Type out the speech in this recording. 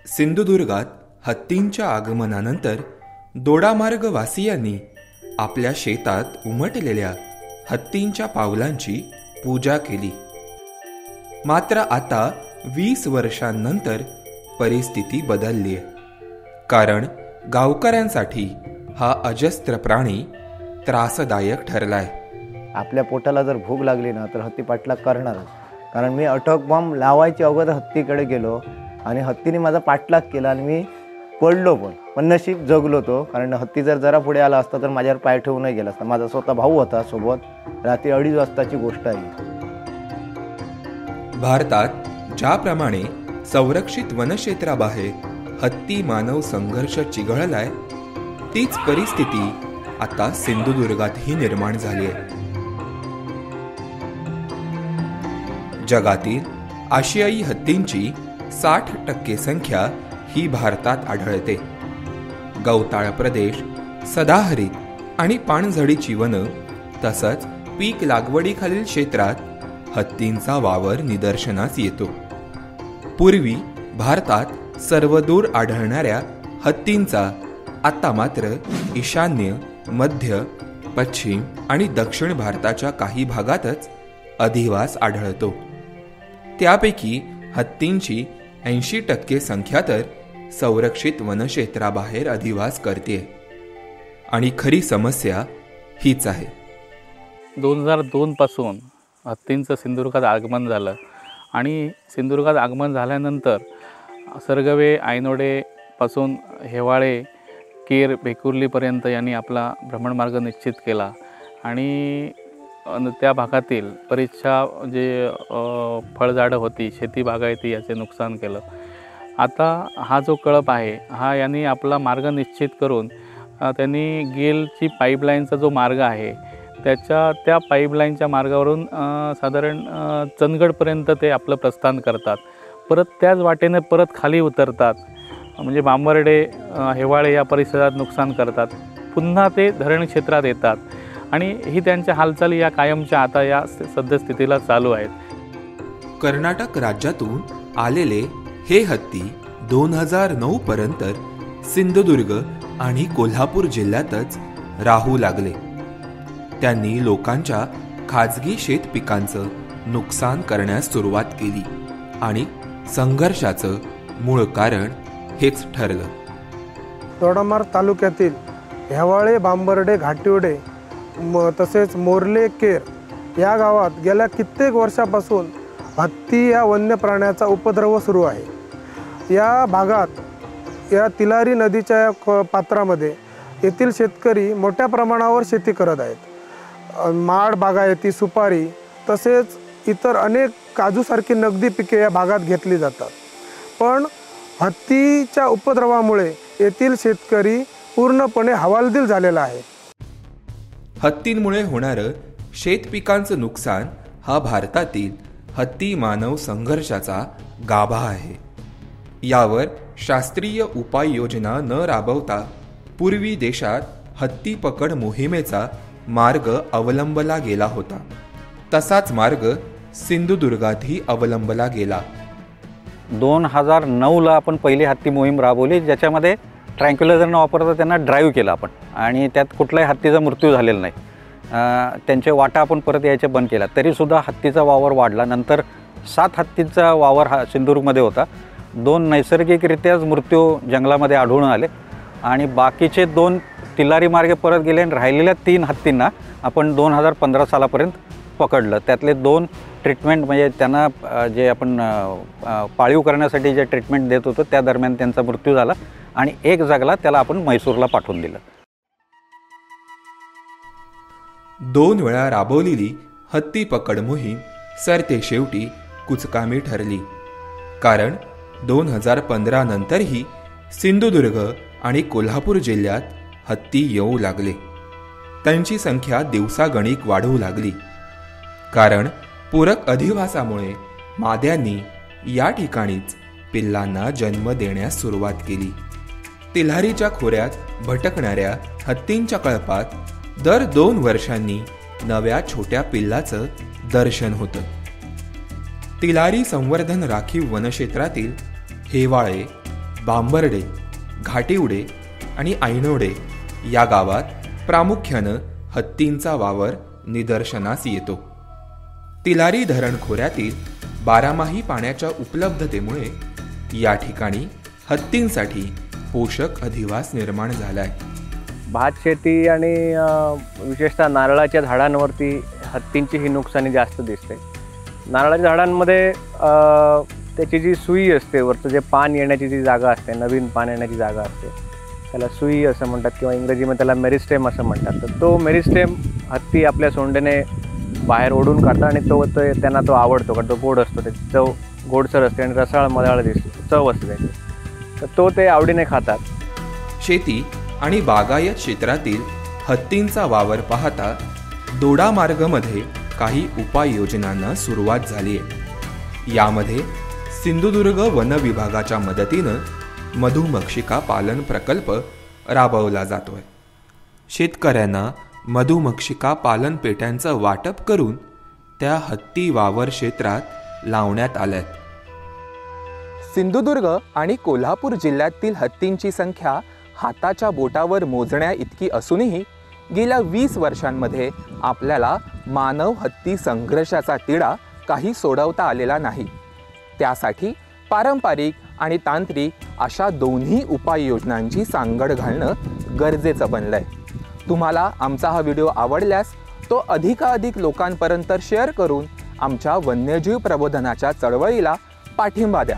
सिंधुदुर्गात हत्तींच्या आगमनानंतर दोडामार्ग वासियांनी आपल्या शेतात उमटलेल्या हत्तींच्या पावलांची पूजा केली. मात्र आता 20 वर्षांनंतर परिस्थिती बदलली आहे. कारण गावकऱ्यांसाठी हा अजस्त्र प्राणी त्रासदायक ठरलाय. आपल्या पोटाला जर भूक लागली ना तर हत्ती पाठलाग करणारच. कारण मी अटक बॉम्ब लावायच्या अगोदर हत्तीकडे गेलो आणि हत्तीने माझा पाठलाग केला आणि मी पडलो पण नशीब जगलो तो. कारण हत्ती जरा पुढे आला असता तर माझ्यावर पाय ठेवूनही गेला असता. माझा स्वतः भाऊ होता सोबत. रात्री 2:30 वाजताची गोष्ट आहे. भारतात ज्याप्रमाणे संरक्षित वनक्षेत्राबाहेर हत्ती मानव संघर्ष चिघळलाय, तीच परिस्थिती आता सिंधुदुर्गातही निर्माण झाली आहे. जगातील आशियाई हत्तींची 60% संख्या ही भारतात आढळते. गवताळ प्रदेश, सदाहरित आणि पानझडीची वनं तसंच पीक लागवडीखालील क्षेत्रात हत्तींचा वावर निदर्शनास येतो. पूर्वी भारतात सर्वदूर आढळणाऱ्या हत्तींचा आता मात्र ईशान्य, मध्य, पश्चिम आणि दक्षिण भारताच्या काही भागातच अधिवास आढळतो. त्यापैकी हत्तींची 80% संख्या तर संरक्षित वनक्षेत्राबाहेर अधिवास करते. आणि खरी समस्या हीच आहे. 2002 पासून हत्तींचं सिंधुदुर्गात आगमन झालं आणि सिंधुदुर्गात आगमन झाल्यानंतर सरगवे, ऐनोडेपासून हेवाळे, केर, बेकुर्लीपर्यंत यांनी आपला भ्रमणमार्ग निश्चित केला आणि त्या भागातील बरीचशा जे फळझाडं होती, शेती बागायती याचे नुकसान केलं. आता हा जो कळप आहे हा यांनी आपला मार्ग निश्चित करून त्यांनी गेलची पाईपलाईनचा जो मार्ग आहे त्या पाईपलाईनच्या मार्गावरून साधारण चंदगडपर्यंत ते आपलं प्रस्थान करतात. परत त्याच वाटेने परत खाली उतरतात, म्हणजे बांबर्डे, हेवाळे या परिसरात नुकसान करतात. पुन्हा ते धरण क्षेत्रात येतात आणि ही त्यांच्या हालचाली या कायमच्या आता या सद्यस्थितीला चालू आहेत. कर्नाटक राज्यातून आलेले हे हत्ती 2009 पर्यंत सिंधुदुर्ग आणि कोल्हापूर जिल्ह्यातच राहू लागले. त्यांनी लोकांच्या खाजगी शेत पिकांचं नुकसान करण्यास सुरुवात केली आणि संघर्षाचं मूळ कारण हेच ठरलं. दोडामार्ग तालुक्यातील हेवाळे, बांबर्डे, घाटिवडे तसेच मोर्ले, केर या गावात गेल्या कित्येक वर्षापासून हत्ती या वन्य प्राण्याचा उपद्रव सुरू आहे. या भागात या तिलारी नदीच्या पात्रामध्ये येथील शेतकरी मोठ्या प्रमाणावर शेती करत आहेत. माड बागायती, सुपारी तसेच इतर अनेक काजूसारखी नगदी पिके या भागात घेतली जातात. पण हत्तीच्या उपद्रवामुळे येथील शेतकरी पूर्णपणे हवालदिल झालेला आहे. हत्तींमुळे होणारं शेतपिकांचं नुकसान हा भारतातील हत्ती मानव संघर्षाचा गाभा आहे. यावर शास्त्रीय उपाययोजना न राबवता पूर्वी देशात हत्ती पकड मोहिमेचा मार्ग अवलंबला गेला होता. तसाच मार्ग सिंधुदुर्गातही अवलंबला गेला. 2009ला आपण पहिली हत्ती मोहीम राबवली, ज्याच्यामध्ये ट्रँक्युलायझर न वापरता त्यांना ड्राईव्ह केला आपण आणि त्यात कुठलाही हत्तीचा मृत्यू झालेला नाही. त्यांचे वाटा आपण परत यायचे बंद केला, तरीसुद्धा हत्तीचा वावर वाढला. नंतर 7 हत्तीचा वावर हा सिंधुदुर्गमध्ये होता. 2 नैसर्गिकरित्याच मृत्यू जंगलामध्ये आढळून आले आणि बाकीचे 2 तिलारी मार्गे परत गेले आणि राहिलेल्या 3 हत्तींना आपण 2015 सालापर्यंत पकडलं. त्यातले 2 ट्रीटमेंट, म्हणजे त्यांना जे आपण पाळीव करण्यासाठी जे ट्रीटमेंट देत होतो त्या दरम्यान त्यांचा मृत्यू झाला आणि 1 जगला, त्याला आपण म्हैसूरला पाठवून दिलं. 2 वेळा राबवलेली हत्ती पकड मोहीम सरते शेवटी कुचकामी ठरली. कारण 2015 नंतरही सिंधुदुर्ग आणि कोल्हापूर जिल्ह्यात हत्ती येऊ लागले. त्यांची संख्या दिवसागणिक वाढू लागली. कारण पूरक अधिवासामुळे माद्यांनी या ठिकाणीच पिल्लांना जन्म देण्यास सुरुवात केली. तिल्हारीच्या खोऱ्यात भटकणाऱ्या हत्तींच्या कळपात दर 2 वर्षांनी नव्या छोट्या पिल्लाचं दर्शन होतं. तिलारी संवर्धन राखीव वनक्षेत्रातील हेवाळे, बांबर्डे, घाटिवडे आणि ऐनोडे या गावात प्रामुख्यानं हत्तींचा वावर निदर्शनास येतो. तिलारी धरण खोऱ्यातील बारामाही पाण्याच्या उपलब्धतेमुळे या ठिकाणी हत्तींसाठी पोषक अधिवास निर्माण झालाय. भात शेती आणि विशेषतः नारळाच्या झाडांवरती हत्तींची ही नुकसानी जास्त दिसते. नारळाच्या झाडांमध्ये त्याची जी सुई असते, वरचं जे पान येण्याची जी जागा असते, नवीन पान येण्याची जागा असते, त्याला सुई असं म्हणतात किंवा इंग्रजीमध्ये त्याला मेरिस्टेम असं म्हणतात. तर तो मेरिस्टेम हत्ती आपल्या सोंडेने बाहेर ओढून काढतात आणि त्यांना तो आवडतो, कारण तो गोड असतो, त्याची चव गोडसर असते आणि रसाळ मधाळ दिसते, चव असते त्याची, तर ते आवडीने खातात. शेती आणि बागायत क्षेत्रातील हत्तींचा वावर पाहता दोडामार्गमध्ये काही उपाययोजनांना सुरुवात झाली आहे. यामध्ये सिंधुदुर्ग वन विभागाच्या मदतीनं मधुमक्षिका पालन प्रकल्प राबवला जातोय. शेतकऱ्यांना मधुमक्षिका पालन पेट्यांचं वाटप करून त्या हत्ती वावर क्षेत्रात लावण्यात आल्यात. सिंधुदुर्ग आणि कोल्हापूर जिल्ह्यातील हत्तींची संख्या हाताच्या बोटावर मोजण्या इतकी असूनही गेल्या 20 वर्षांमध्ये आपल्याला मानव हत्ती संघर्षाचा तिढा काही सोडवता आलेला नाही. त्यासाठी पारंपरिक आणि तांत्रिक अशा दोन्ही उपाययोजनांची सांगड घालणं गरजेचं बनलंय. तुम्हाला आमचा हा व्हिडिओ आवडल्यास तो अधिकाधिक लोकांपर्यंत शेअर करून आमच्या वन्यजीव प्रबोधनाच्या चळवळीला पाठिंबा द्या.